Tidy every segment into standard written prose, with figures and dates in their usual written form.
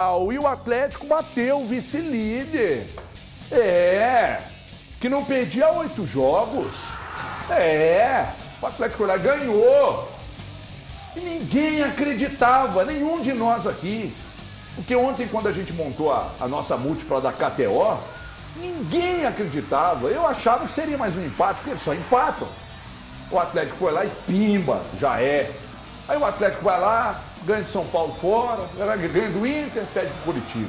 E o Atlético bateu o vice-líder. Que não perdia 8 jogos. O Atlético foi lá, ganhou. E ninguém acreditava, nenhum de nós aqui. Porque ontem, quando a gente montou a nossa múltipla da KTO, ninguém acreditava. Eu achava que seria mais um empate, porque eles só empatam. O Atlético foi lá e pimba, já é. Aí o Atlético vai lá, ganha de São Paulo fora, ganha do Inter, pede pro Curitiba.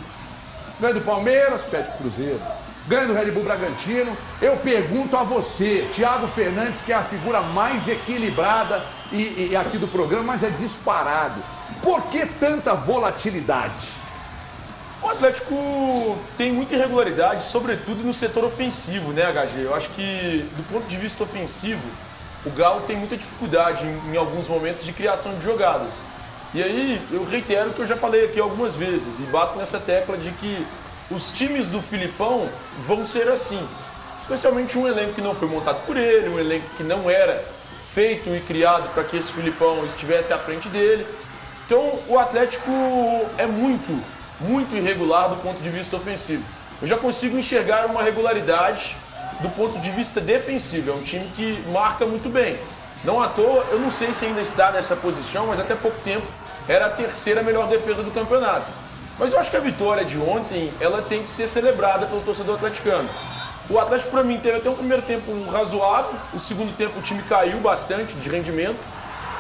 Ganha do Palmeiras, pede pro Cruzeiro. Ganha do Red Bull Bragantino. Eu pergunto a você, Thiago Fernandes, que é a figura mais equilibrada e aqui do programa, mas é disparado. Por que tanta volatilidade? O Atlético tem muita irregularidade, sobretudo no setor ofensivo, né, HG? Eu acho que, do ponto de vista ofensivo, o Galo tem muita dificuldade em alguns momentos de criação de jogadas. E aí, eu reitero o que eu já falei aqui algumas vezes e bato nessa tecla de que os times do Filipão vão ser assim. Especialmente um elenco que não foi montado por ele, um elenco que não era feito e criado para que esse Filipão estivesse à frente dele. Então, o Atlético é muito irregular do ponto de vista ofensivo. Eu já consigo enxergar uma regularidade do ponto de vista defensivo. É um time que marca muito bem. Não à toa, eu não sei se ainda está nessa posição, mas até pouco tempo era a terceira melhor defesa do campeonato. Mas eu acho que a vitória de ontem, ela tem que ser celebrada pelo torcedor atleticano. O Atlético, para mim, teve até um primeiro tempo razoável. O segundo tempo o time caiu bastante de rendimento.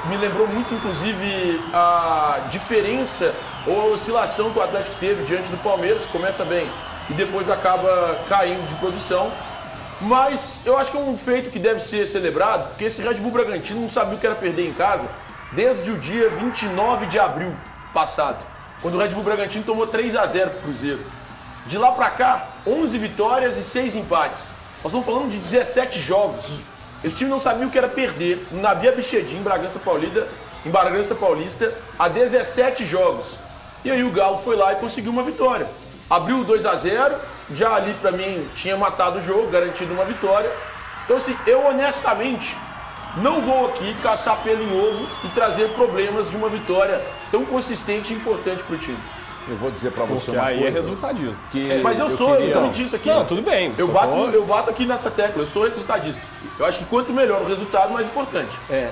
Me lembrou muito, inclusive, a diferença ou a oscilação que o Atlético teve diante do Palmeiras, que começa bem e depois acaba caindo de produção. Mas eu acho que é um feito que deve ser celebrado, porque esse Red Bull Bragantino não sabia o que era perder em casa desde o dia 29 de abril passado, quando o Red Bull Bragantino tomou 3-0 pro Cruzeiro. De lá pra cá, 11 vitórias e 6 empates. Nós estamos falando de 17 jogos. Esse time não sabia o que era perder no Nabi Abichedin, em Bragança Paulista, há 17 jogos. E aí o Galo foi lá e conseguiu uma vitória. Abriu o 2-0, já ali pra mim tinha matado o jogo, garantido uma vitória. Então assim, eu honestamente não vou aqui caçar pelo em ovo e trazer problemas de uma vitória tão consistente e importante pro time. Eu vou dizer pra você porque uma aí coisa. é resultadismo. Mas eu sou resultadista aqui. Não, tudo bem. Eu bato aqui nessa tecla, eu sou resultadista. Eu acho que quanto melhor o resultado, mais importante.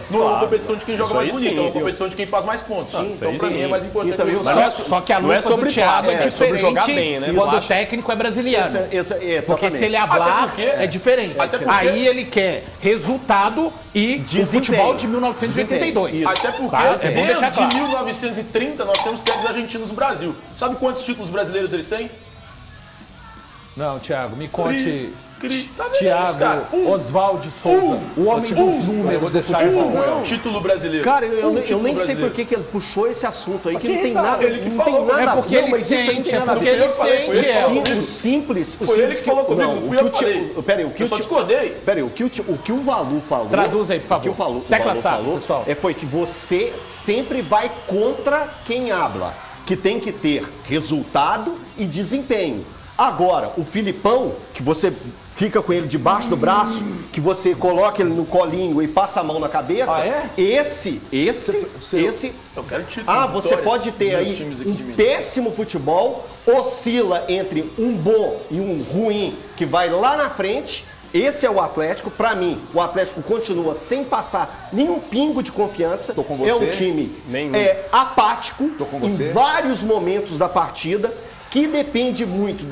Não é uma competição de quem joga mais bonito, é uma competição de quem faz mais pontos. Então pra mim é mais importante o resultado. Só que a luta do Thiago é diferente sobre jogar bem, né? quando o técnico é brasileiro. Porque se ele hablar, é diferente. Aí ele quer resultado e o futebol de 1982. Até porque desde 1930 nós temos técnicos argentinos no Brasil. Sabe quantos títulos brasileiros eles têm? Não, Thiago, me conte. Thiago Oswaldo Souza, o homem dos números. Vou deixar essa título brasileiro. Cara, eu nem sei por que ele puxou esse assunto aí, que não tem nada, ele que não tem nada. É porque ele sente, é porque ele sente. O simples, foi ele que falou comigo, não fui eu que falei. Peraí, eu só discordei. Peraí, o que o Valu falou... Traduz aí, por favor. O que o Tecla Valu sabe, falou pessoal. foi que você sempre vai contra quem habla, que tem que ter resultado e desempenho. Agora, o Filipão, que você fica com ele debaixo do braço, que você coloca ele no colinho e passa a mão na cabeça, esse... Eu quero título. Você pode ter aí um péssimo futebol, oscila entre um bom e um ruim, que vai lá na frente. Esse é o Atlético. Pra mim, o Atlético continua sem passar nenhum pingo de confiança. Tô com você. É um time apático em vários momentos da partida, que depende muito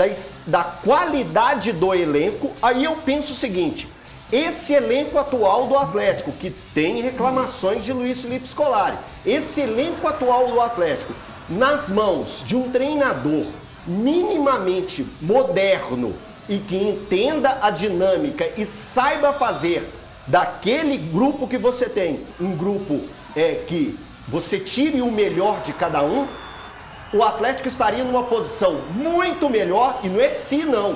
da qualidade do elenco. Aí eu penso o seguinte: esse elenco atual do Atlético, que tem reclamações de Luiz Felipe Scolari, esse elenco atual do Atlético, nas mãos de um treinador minimamente moderno e que entenda a dinâmica e saiba fazer daquele grupo que você tem, um grupo que você tire o melhor de cada um, o Atlético estaria numa posição muito melhor, e não é se não.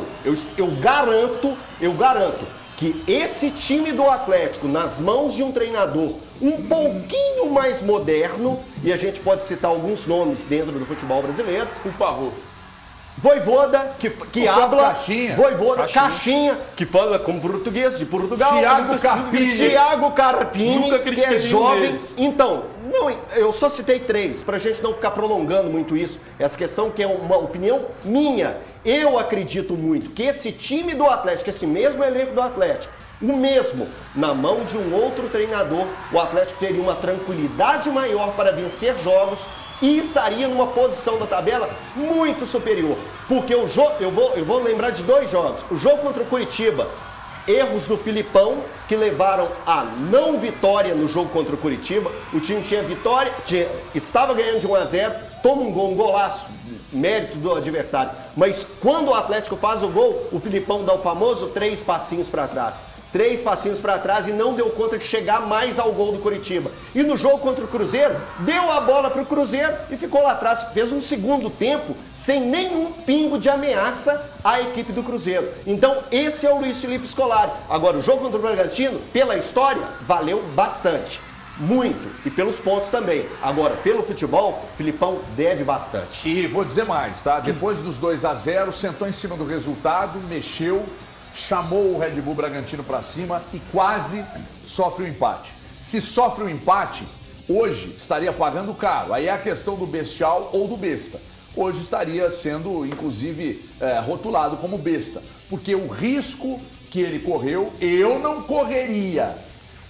Eu garanto que esse time do Atlético, nas mãos de um treinador um pouquinho mais moderno, e a gente pode citar alguns nomes dentro do futebol brasileiro, por favor. Voivoda, que habla, Caixinha. Voivoda, Caixinha, que fala como português de Portugal, Thiago Carpini, Thiago Carpini, que é jovem. deles. Então, Não, eu só citei 3, pra gente não ficar prolongando muito isso. Essa questão que é uma opinião minha. Eu acredito muito que esse time do Atlético, esse mesmo elenco do Atlético, o mesmo, na mão de um outro treinador, o Atlético teria uma tranquilidade maior para vencer jogos e estaria numa posição da tabela muito superior. Porque o jogo, eu vou lembrar de 2 jogos. O jogo contra o Curitiba, erros do Filipão que levaram a não vitória no jogo contra o Curitiba. O time tinha vitória, estava ganhando de 1-0, toma um golaço, mérito do adversário. Mas quando o Atlético faz o gol, o Filipão dá o famoso 3 passinhos para trás. 3 passinhos para trás e não deu conta de chegar mais ao gol do Curitiba. E no jogo contra o Cruzeiro, deu a bola para o Cruzeiro e ficou lá atrás. Fez um segundo tempo sem nenhum pingo de ameaça à equipe do Cruzeiro. Então, esse é o Luiz Felipe Scolari. Agora, o jogo contra o Bragantino, pela história, valeu bastante. Muito. E pelos pontos também. Agora, pelo futebol, Filipão deve bastante. E vou dizer mais, tá? Depois dos 2-0, sentou em cima do resultado, mexeu, chamou o Red Bull Bragantino para cima e quase sofre o empate. Se sofre o empate, hoje estaria pagando caro. Aí é a questão do bestial ou do besta. Hoje estaria sendo, inclusive, rotulado como besta. Porque o risco que ele correu, eu não correria.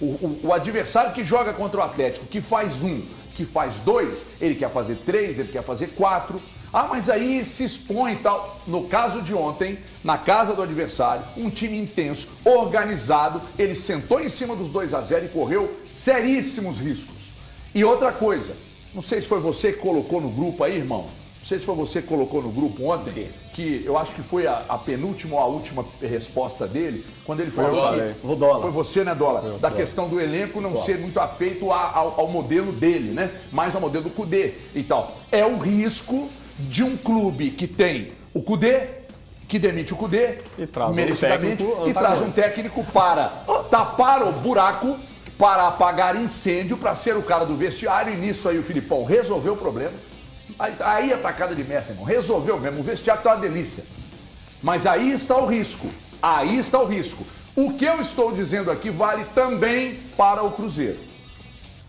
O adversário que joga contra o Atlético, que faz 1, que faz 2, ele quer fazer 3, ele quer fazer 4. Ah, mas aí se expõe e tal. No caso de ontem, na casa do adversário, um time intenso, organizado, ele sentou em cima dos 2-0 e correu seríssimos riscos. E outra coisa, não sei se foi você que colocou no grupo aí, irmão, não sei se foi você que colocou no grupo ontem, que eu acho que foi a penúltima ou a última resposta dele, quando ele falou que... Foi você, né, Dólar? Da questão do elenco não ser muito afeito ao modelo dele, né? Mais ao modelo do Cudê e tal. É o risco de um clube que tem o Cudê, que demite o Cudê, merecidamente, e traz um técnico para tapar o buraco, para apagar incêndio, para ser o cara do vestiário, e nisso aí o Filipão resolveu o problema. Aí a tacada de Messi, irmão, resolveu mesmo, o vestiário tá uma delícia. Mas aí está o risco, aí está o risco. O que eu estou dizendo aqui vale também para o Cruzeiro.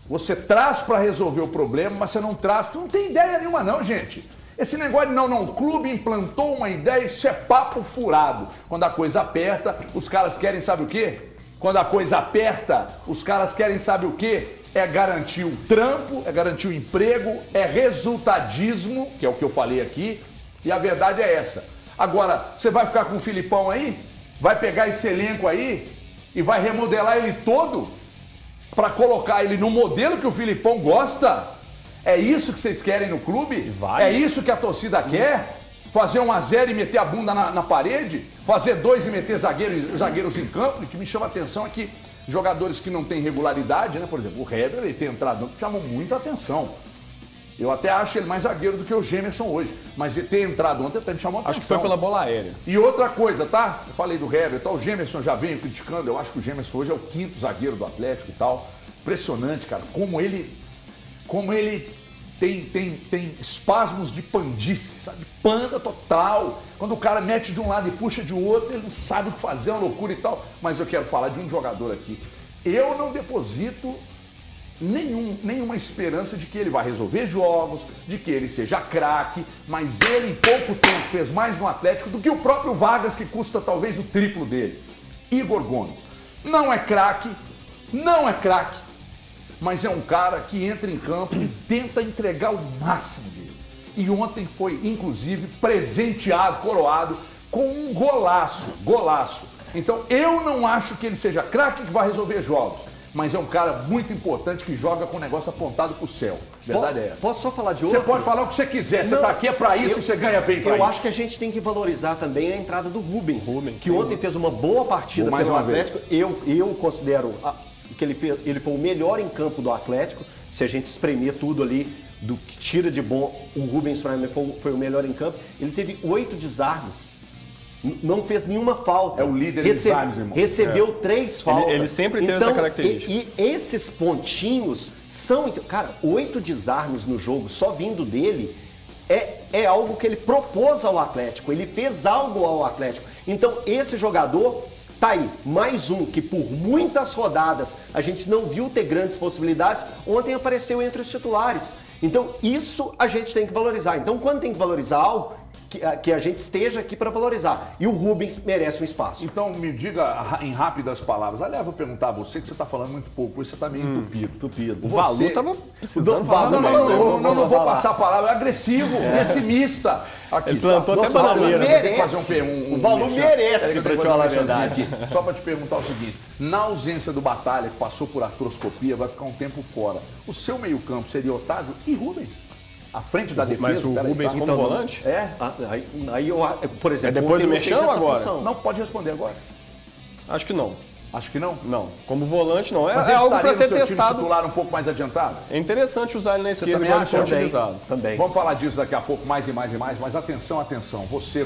Você traz para resolver o problema, mas você não traz, você não tem ideia nenhuma não, gente. Esse negócio de não, o clube implantou uma ideia, isso é papo furado. Quando a coisa aperta, os caras querem, sabe o quê? Quando a coisa aperta, os caras querem, sabe o quê? É garantir o trampo, é garantir o emprego, é resultadismo, que é o que eu falei aqui, e a verdade é essa. Agora, você vai ficar com o Filipão aí? Vai pegar esse elenco aí e vai remodelar ele todo para colocar ele no modelo que o Filipão gosta? É isso que vocês querem no clube? É isso que a torcida quer? Fazer 1-0 e meter a bunda na parede? Fazer 2 e meter zagueiros em campo? O que me chama a atenção é que jogadores que não têm regularidade, né? Por exemplo, o Hever, ele ter entrado, chamou muita atenção. Eu até acho ele mais zagueiro do que o Gemerson hoje. Mas ele ter entrado ontem até me chamou a atenção. Acho que foi pela bola aérea. E outra coisa, tá? Eu falei do Hever e tal, o Gemerson já veio criticando. Eu acho que o Gemerson hoje é o 5º zagueiro do Atlético e tal. Impressionante, cara, como ele tem espasmos de pandice, sabe? Panda total. Quando o cara mete de um lado e puxa de outro, ele não sabe o que fazer, é uma loucura e tal. Mas eu quero falar de um jogador aqui. Eu não deposito nenhuma esperança de que ele vai resolver jogos, de que ele seja craque, mas ele em pouco tempo fez mais no Atlético do que o próprio Vargas, que custa talvez o triplo dele. Igor Gomes. Não é craque, mas é um cara que entra em campo e tenta entregar o máximo dele. E ontem foi, inclusive, presenteado, coroado, com um golaço. Então, eu não acho que ele seja craque que vai resolver jogos, mas é um cara muito importante que joga com o negócio apontado pro céu. Verdade é essa. Posso só falar de outro? Você pode falar o que você quiser, você tá aqui é pra isso e você ganha bem pra isso. Eu acho que a gente tem que valorizar também a entrada do Rubens que ontem fez uma boa partida pelo Atlético. Eu considero que ele foi o melhor em campo do Atlético. Se a gente espremer tudo ali do que tira de bom, o Rubens para mim foi o melhor em campo. Ele teve 8 desarmes. Não fez nenhuma falta. É o líder de desarmes, irmão. Recebeu 3 faltas. Ele sempre tem essa característica. E esses pontinhos são... Cara, 8 desarmes no jogo, só vindo dele, é algo que ele propôs ao Atlético. Ele fez algo ao Atlético. Então, esse jogador Tá aí, mais um que por muitas rodadas a gente não viu ter grandes possibilidades, ontem apareceu entre os titulares. Então isso a gente tem que valorizar. Então quando tem que valorizar algo, que a gente esteja aqui para valorizar. E o Rubens merece um espaço. Então me diga em rápidas palavras. Aliás, vou perguntar a você que você está falando muito pouco, hoje você está meio entupido. O Valu estava precisando falar. Não vou passar a palavra. Agressivo, pessimista. Aqui, ele plantou até bananeira. O Valu merece, para te falar a verdade. Aqui, só para te perguntar o seguinte. Na ausência do Batalha, que passou por artroscopia, vai ficar um tempo fora. O seu meio-campo seria Otávio e Rubens? À frente da defesa. Mas o Rubens como então, volante? Aí eu, por exemplo, é depois do Mexão ou agora? Função. Não, pode responder agora. Acho que não. Acho que não? Não. Como volante não. Mas é algo para ser time testado. titular um pouco mais adiantado? É interessante usar ele na esquerda também quando for utilizado. Também. Vamos falar disso daqui a pouco mais e mais e mais, mas atenção, atenção. Você